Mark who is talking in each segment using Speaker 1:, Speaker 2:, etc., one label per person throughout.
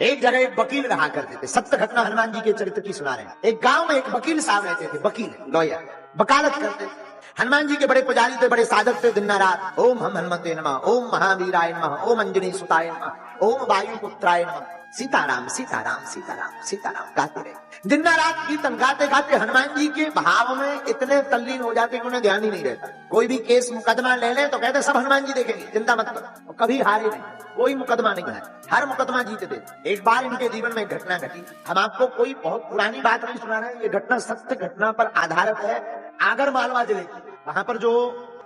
Speaker 1: एक जगह एक वकील रहा करते थे, सत्य घटना हनुमान जी के चरित्र की सुना रहे हैं। एक गांव में एक वकील साहब रहते थे, वकील लॉयर, वकालत करते थे। हनुमान जी के बड़े पुजारी थे, बड़े साधक थे। दिन रात ओम हम हनुमते नमः, ओम महावीराय नमः, ओम अंजनी सुताय नमः, ओम वायुपुत्राय नमः, सीताराम सीताराम सीताराम सीताराम गाते रहे। दिन रात कीर्तन गाते गाते हनुमान जी के भाव में इतने तल्लीन हो जाते कि उन्हें ध्यान ही नहीं रहता। कोई भी केस मुकदमा ले लें तो कहते सब हनुमान जी देखेंगे, चिंता मत करो। कभी हारे नहीं, कोई मुकदमा नहीं हारे, हर मुकदमा जीते थे। एक बार इनके जीवन में घटना घटी। हम आपको कोई बहुत पुरानी बात नहीं सुना रहे हैं, ये घटना सत्य घटना पर आधारित है। आगर मालवा जिले की, वहां पर जो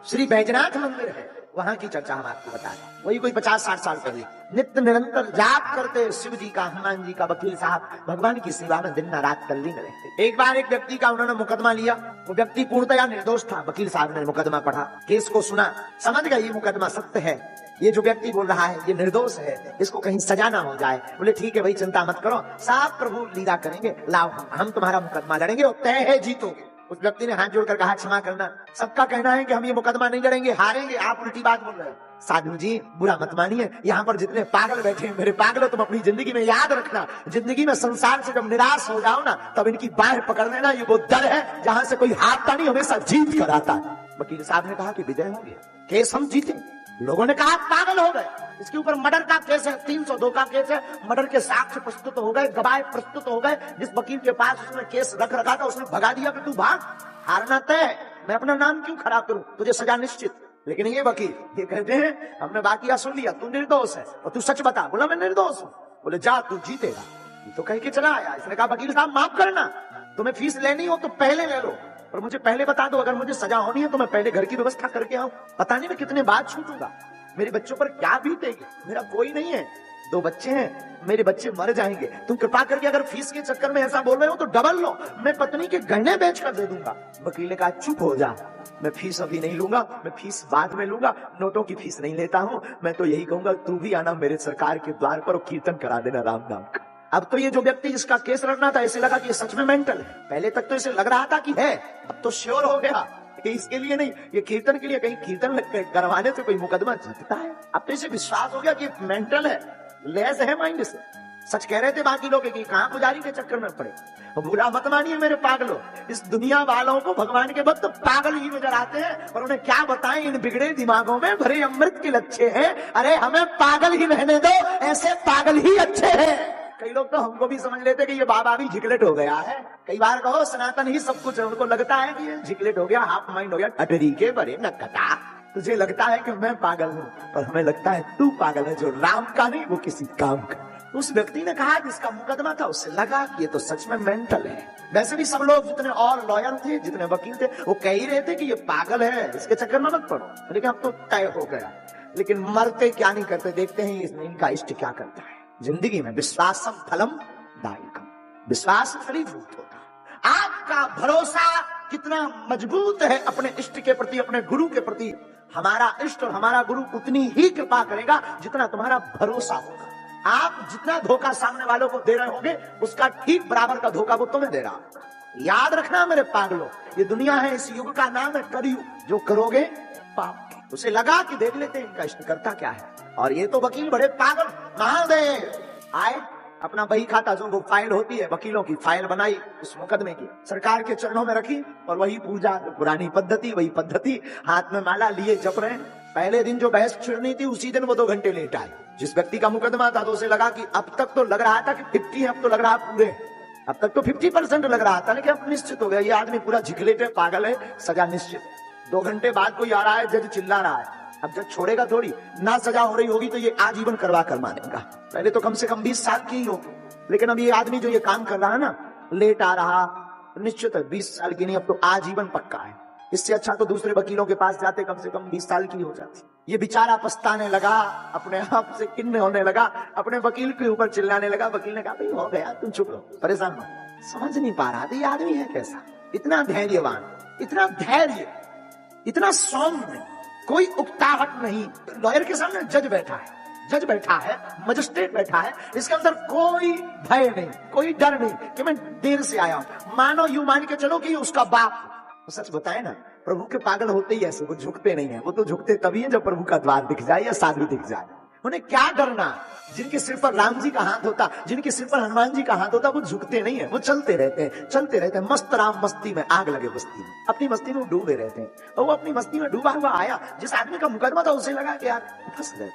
Speaker 1: श्री बैजनाथ मंदिर है, वहां की चर्चा हम आपको बता रहे हैं। वही कोई 50-60 साल पहले नित्य निरंतर जाप करते शिव जी का, हनुमान जी का वकील साहब भगवान की सेवा में दिन रात तल्लीन रहते। एक बार एक व्यक्ति का उन्होंने मुकदमा लिया। वो व्यक्ति पूर्णतया निर्दोष था। वकील साहब ने मुकदमा पढ़ा, केस को सुना, समझ गया ये मुकदमा सत्य है, ये जो व्यक्ति बोल रहा है ये निर्दोष है, इसको कहीं सजा ना हो जाए। बोले ठीक है भाई, चिंता मत करो, साहब प्रभु लीला करेंगे, लाओ हम तुम्हारा मुकदमा लड़ेंगे और तय है जीतोगे। उस व्यक्ति ने हाथ जोड़कर कहा क्षमा करना, सबका कहना है कि हम ये मुकदमा नहीं लड़ेंगे, हारेंगे, आप उल्टी बात बोल रहे हैं। साधु जी बुरा मत मानिए, यहाँ पर जितने पागल बैठे हैं मेरे पागल, तुम अपनी जिंदगी में याद रखना, जिंदगी में संसार से जब निराश हो जाओ ना, तब इनकी बाह पकड़ लेना। ये वो दर है जहाँ से कोई हारता नहीं, हमेशा जीत कर आता है। वकील साहब ने कहा कि विजय होंगे, केस हम जीते। लोगों ने कहा पागल हो गए, इसके ऊपर मर्डर का केस है, 302 का केस है, मर्डर के साक्ष्य प्रस्तुत हो गए, गवाह प्रस्तुत हो गए। जिस वकील के पास उसने केस रख रखा था उसने भगा दिया कि तू भाग, हारना तय, मैं अपना नाम क्यों खराब करूं, तुझे सजा निश्चित। लेकिन ये वकील ये कहते हैं हमने बाकिया सुन लिया, तू निर्दोष है और तू सच बता। बोला मैं निर्दोष हूं। बोले जा तू जीतेगा। तो कह के चला आया। इसने कहा वकील साहब माफ करना, तुम्हें फीस लेनी हो तो पहले ले लो, और मुझे पहले बता दो, अगर मुझे सजा होनी है तो मैं पहले घर की व्यवस्था करके आऊं। पता नहीं मैं कितने बाद छूटूंगा, मेरे बच्चों पर क्या बीतेगी, मेरा कोई नहीं है, 2 बच्चे हैं, मेरे बच्चे मर जाएंगे। तुम कृपा करके अगर फीस के चक्कर में ऐसा बोल रहे हो तो डबल लो, मैं पत्नी के गहने बेच कर दे दूंगा। वकील ने कहा चुप हो जा, मैं फीस अभी नहीं लूंगा, मैं फीस बाद में लूंगा, नोटों की फीस नहीं लेता हूं। मैं तो यही कहूंगा तू भी आना मेरे सरकार के द्वार पर और कीर्तन करा देना राम नाम का। अब तो ये जो व्यक्ति जिसका केस लड़ना था, ऐसे लगा कि ये सच में मेंटल है। पहले तक तो इसे लग रहा था कि है, अब तो श्योर हो गया कि इसके लिए नहीं, ये कीर्तन के लिए, कहीं कीर्तन करवाने से कोई मुकदमा जीतता है। अब तो इसे विश्वास हो गया कि मेंटल है, लेस है माइंड से। सच कह रहे थे बाकी लोग कि कहां पुजारी के चक्कर में पड़े। बुरा मत मानिए मेरे पागलों, इस दुनिया वालों को भगवान के भक्त पागल ही नजर आते हैं, और उन्हें क्या बताएं, इन बिगड़े दिमागों में भरे अमृत के लच्छे हैं। अरे हमें पागल ही रहने दो, ऐसे पागल ही अच्छे हैं। कई लोग तो हमको भी समझ लेते कि ये बाबा भी झिकलेट हो गया है। कई बार कहो सनातन ही सब कुछ है, उनको लगता है कि ये झिकलेट हो गया, हाफ माइंड हो गया। अटरी के बड़े नकटा, तुझे लगता है कि मैं पागल हूँ, पर हमें लगता है तू पागल है, जो राम का नहीं वो किसी काम का। उस व्यक्ति ने कहा जिसका मुकदमा था, उससे लगा कि ये तो सच में मेंटल है। वैसे भी सब लोग जितने और लॉयर थे, जितने वकील थे, वो कह ही रहे थे कि ये पागल है, इसके चक्कर में मत पड़ो। लेकिन अब तो तय हो गया। लेकिन मरते क्या नहीं करते, देखते हैं इनका इष्ट क्या करता है। जिंदगी में विश्वासम फलम दायकम, विश्वास फलीभूत होता। आपका भरोसा कितना मजबूत है अपने इष्ट के प्रति, अपने गुरु के प्रति, हमारा इष्ट और हमारा गुरु उतनी ही कृपा करेगा जितना तुम्हारा भरोसा होगा। आप जितना धोखा सामने वालों को दे रहे होंगे, उसका ठीक बराबर का धोखा वो तुम्हें दे रहा। याद रखना मेरे पागलों, ये दुनिया है, इस युग का नाम है कलयुग। जो करोगे पाप। उसे लगा कि देख लेते इनका इष्ट करता क्या है। और ये तो वकील बड़े पागल। महादेव आए, अपना बही खाता जो वो फाइल होती है वकीलों की, फाइल बनाई उस मुकदमे की, सरकार के चरणों में रखी, और वही पूजा, पुरानी पद्धति, वही पद्धति, हाथ में माला लिए जप रहे हैं। पहले दिन जो बहस छिड़नी थी, उसी दिन वो 2 घंटे लेट आए। जिस व्यक्ति का मुकदमा था तो उसे लगा कि अब तक तो लग रहा था कि 50 है, अब तो लग रहा पूरे, अब तक तो 50% लग रहा था, लेकिन अब निश्चित हो गया ये आदमी पूरा झिकलेट है, पागल है, सजा निश्चित। 2 घंटे बाद कोई आ रहा है, जज चिल्ला रहा है। अब जज छोड़ेगा थोड़ी ना, सजा हो रही होगी तो ये आजीवन करवा कर मानेगा। पहले तो कम से कम 20 साल की ही होगी, लेकिन अब ये आदमी जो ये काम कर रहा है ना, लेट आ रहा, निश्चित है 20 साल की नहीं, अब तो आजीवन पक्का है। इससे अच्छा तो दूसरे वकीलों के पास जाते, कम से कम 20 साल की हो जाती। ये बेचारा पछताने लगा, अपने आप से किन्न होने लगा, अपने वकील के ऊपर चिल्लाने लगा। वकील ने कहा भाई हो गया, तुम चुप रहो, परेशान मत। समझ नहीं पा रहा था ये आदमी है कैसा, इतना धैर्यवान, इतना धैर्य, इतना सौम्य, कोई उकताहट नहीं। लॉयर के सामने जज बैठा है, जज बैठा है, मजिस्ट्रेट बैठा है, इसके अंदर कोई भय नहीं, कोई डर नहीं कि मैं देर से आया हूं। मानो यूं मान के चलो कि उसका बाप। तो सच बताए ना, प्रभु के पागल होते ही ऐसे, वो झुकते नहीं है। वो तो झुकते तभी है जब प्रभु का द्वार दिख जाए या साधु दिख जाए। उन्हें क्या डरना, जिनके सिर पर राम जी का हाथ होता, जिनके सिर पर हनुमान जी का हाथ होता, वो झुकते नहीं है, वो चलते रहते हैं, चलते रहते हैं। मस्त राम मस्ती में, आग लगे बस्ती में, अपनी मस्ती में डूबे रहते हैं। और वो अपनी मस्ती में डूबा हुआ आया, जिस आदमी का मुकदमा था उसे लगा कि यार फंस गए।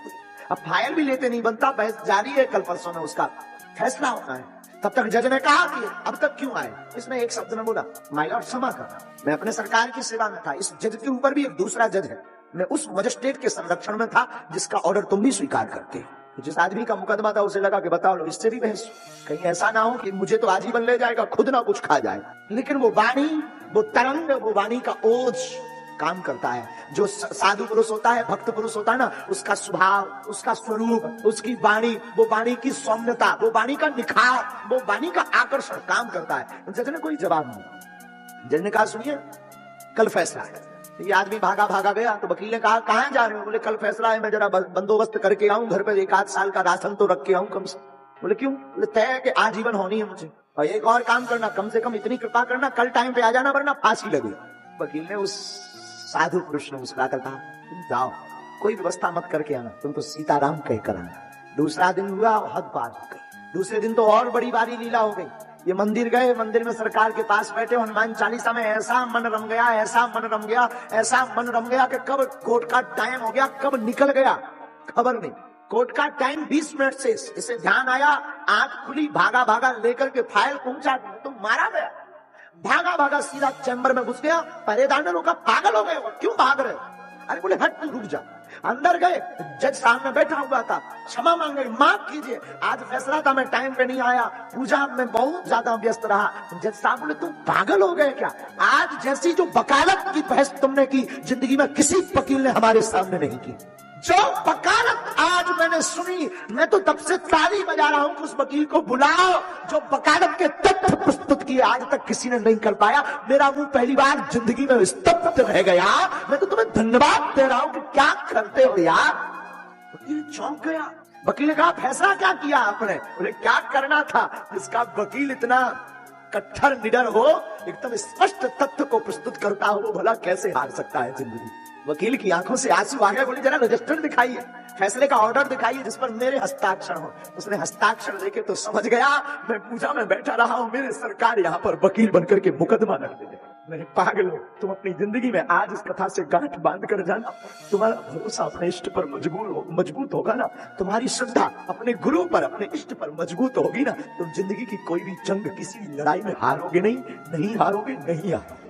Speaker 1: अब फाइल भी लेते नहीं बनता, बहस जारी है, कल परसों में उसका फैसला होना है। तब तक जज ने कहा कि अब तक क्यों आए? इसने एक शब्द में बोला, माय लॉर्ड क्षमा करना, मैं अपने सरकार की सेवा में था। इस जज के ऊपर भी एक दूसरा जज है, मैं उस मजिस्ट्रेट के संरक्षण में था जिसका ऑर्डर तुम भी स्वीकार करते हो। जिस आदमी का मुकदमा था उसे लगा कि बताओ लो, इससे भी बहस, कहीं ऐसा ना हो कि मुझे तो आजीवन ले जाएगा, खुद ना कुछ खा जाए। लेकिन वो वाणी, वो तरंग, वो वाणी का ओज काम करता है। जो साधु पुरुष होता है, भक्त पुरुष होता है ना, उसका स्वभाव, उसका स्वरूप, उसकी वाणी, वो वाणी की सौम्यता, वो वाणी का निखार, वो वाणी का आकर्षण काम करता है। जज ने कोई जवाब नहीं। जज ने कहा सुनिए, कल फैसला है। ये आदमी भागा भागा गया तो वकील ने कहा कहां जा रहे हो? बोले कल फैसला है, मैं जरा बंदोबस्त करके आऊं, घर पे 1 आध साल का राशन तो रख के आऊं कम से। बोले क्यों? बोले तय है कि आजीवन होनी है मुझे, और एक और काम करना, कम से कम इतनी कृपा करना, कल टाइम पे आ जाना वरना फांसी लगे। वकील ने, उस साधु पुरुष ने मुस्कुराकर कहा तुम जाओ, कोई व्यवस्था मत करके आना, तुम तो सीताराम कहकर आना। दूसरा दिन हुआ, हद पार हो गई। दूसरे दिन तो और बड़ी बारी लीला हो गई। ये मंदिर गए, मंदिर में सरकार के पास बैठे, हनुमान चालीसा में ऐसा मन रम गया, ऐसा मन रम गया, ऐसा मन रम गया कि कब कोर्ट का टाइम हो गया, कब निकल गया खबर नहीं। कोर्ट का टाइम 20 मिनट से, इसे ध्यान आया, आंख खुली, भागा भागा लेकर के फाइल पहुंचा तो मारा गया। भागा भागा सीधा चैम्बर में घुस गया। पहरेदार ने रोका, पागल हो गए हो, क्यों भाग रहे? अरे बोले हट तू, रुक जा। अंदर गए, जज सामने बैठा हुआ था, क्षमा मांगे, माफ कीजिए, आज फैसला था, मैं टाइम पे नहीं आया, पूजा में बहुत ज्यादा व्यस्त रहा। जज साहब बोले तुम पागल हो गए क्या? आज जैसी जो वकालत की बहस तुमने की, जिंदगी में किसी वकील ने हमारे सामने नहीं की। जो वकालत आज मैंने सुनी, मैं तो तब से ताली बजा रहा हूं कि उस वकील को बुलाओ जो वकालत के तथ्य प्रस्तुत किए, आज तक किसी ने नहीं कर पाया। मेरा मुंह पहली बार जिंदगी में स्तब्ध रह गया। मैं तो तुम्हें धन्यवाद दे रहा हूं कि क्या करते हो यार। वकील चौंक गया। वकील ने कहा फैसला क्या किया आपने? बोले क्या करना था? इसका वकील इतना कट्टर निडर हो, एकदम स्पष्ट तथ्य को प्रस्तुत करता हो, वो भला कैसे हार सकता है जिंदगी। वकील की आंखों से आंसू आ गए। बोले जरा रजिस्टर दिखाइए, फैसले का ऑर्डर दिखाइए जिस पर मेरे हस्ताक्षर हो। उसने हस्ताक्षर देखे तो समझ गया मैं पूजा में बैठा रहा हूं, मेरे सरकार यहाँ पर वकील बनकर के मुकदमा लड़ दे। मेरे पागल हो तुम, अपनी जिंदगी में आज इस कथा से गांठ बांध कर जाना। तुम्हारा भरोसा अपने इष्ट पर मजबूत होगा ना, तुम्हारी श्रद्धा अपने गुरु पर, अपने इष्ट पर मजबूत होगी ना, तुम जिंदगी की कोई भी जंग, किसी भी लड़ाई में हारोगे नहीं, नहीं हारोगे, नहीं हारोगे।